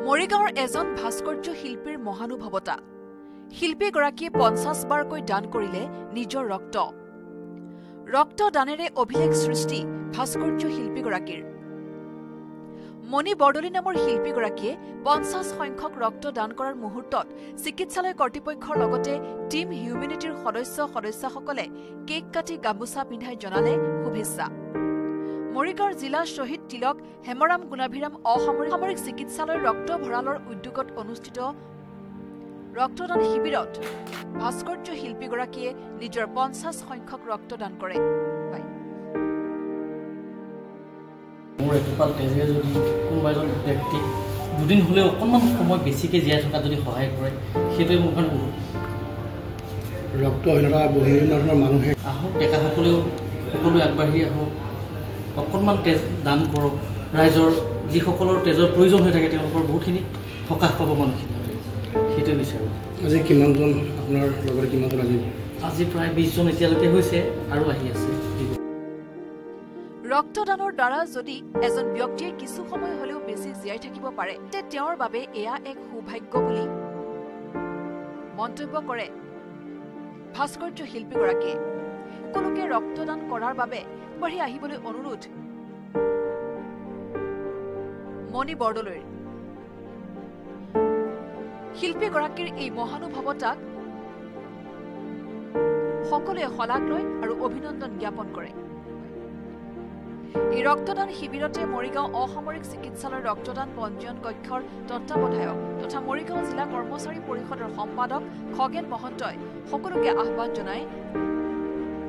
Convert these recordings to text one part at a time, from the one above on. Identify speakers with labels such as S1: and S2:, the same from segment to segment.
S1: মৰিগাঁৱৰ এজন ভাস্কৰ্য শিল্পীৰ মহানুভৱতা শিল্পীগৰাকীয়ে 50 বাৰকৈ দান কৰিলে নিজৰ ৰক্ত দানেৰে অভিলেখ সৃষ্টি ভাস্কৰ্য শিল্পীগৰাকীৰ মণি বৰদলৈ নামৰ শিল্পীগৰাকীয়ে 50 সংখ্যক ৰক্ত দান কৰাৰ মুহূৰ্তত চিকিৎসালয় কৰ্তৃপক্ষৰ লগতে টিম হিউমেনিটিৰ সদস্যসকলে কেক কাটি গামোচা পিন্ধাই জনালে শুভেচ্ছা মৰিগাঁৱৰ জিলা শহীদ তিলক হেমৰাম গুণাভিৰাম অসামৰিক চিকিৎসালয়ৰ ৰক্ত ভঁৰালৰ উদ্যোগত অনুষ্ঠিত ৰক্তদান শিবিৰত ভাস্কৰ্য শিল্পীগৰাকীয়ে নিজৰ 50 সংখ্যক ৰক্তদান কৰে
S2: মোৰ এটোপাল তেজে যদি কোনোবা এজন ব্যক্তি দুদিন হ'লেও অকণমান সময় বেছিকৈ জীয়াই থকা যদি সহায় কৰে সেইটোৱে মোৰ কাৰণে বহুত
S3: ৰক্তহীনতা বিভিন্ন ধৰণৰ মানুহে
S2: আহক ডেকাসকলেও সকলোৱে আগবাঢ়ি আহক অকণমান তেজ দান কৰক ৰাইজৰ যিসকলৰ তেজৰ প্ৰয়োজন হৈ থাকে তেওঁলোকৰ বহুতখিনি সকাহ পাব মানুহখিনি সেইটোৱে বিচাৰোঁ
S3: আজি কিমানজন আপোনাৰ লগতে কিমানজন
S2: আজি প্ৰায় 20 জন এতিয়ালৈকে হৈছে আৰু আহি আছে
S1: ৰক্তদানৰ দ্বাৰা যদি এজন ব্যক্তিয়ে কিছু সময় হলেও বেছি জীয়াই থাকিব পাৰে তে তেওঁৰ বাবে এয়া এক সৌভাগ্য বুলি মন্তব্য কৰে ভাস্কৰ্য শিল্পীগৰাকীয়ে সকলোকে ৰক্তদান কৰাৰ বাবে বাঢ়ি আহিবলৈ অনুৰোধ মণি বৰদলৈৰ শিল্পীগৰাকীৰ এই মহানুভৱতাক সকলোৱে শলাগ লয় আৰু অভিনন্দন জ্ঞাপন কৰে এই ৰক্তদান শিবিৰতে মৰিগাঁও অসামৰিক চিকিৎসালয়ৰ ৰক্তদান পঞ্জীয়ন কক্ষৰ তত্ত্বাৱধায়ক তথা মৰিগাঁও জিলা কৰ্মচাৰী পৰিষদৰ সম্পাদক খগেন মহন্তই সকলোকে আহ্বান জনায়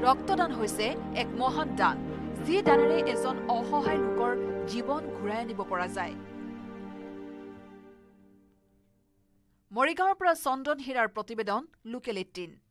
S1: ৰক্তদান হৈছে এক মহান দান যি দানেৰে এজন অসহায় লোকৰ জীৱন ঘূৰাই আনিব পৰা যায় মৰিগাঁৱৰ পৰা চন্দন হীৰাৰ প্ৰতিবেদন লোকেল 18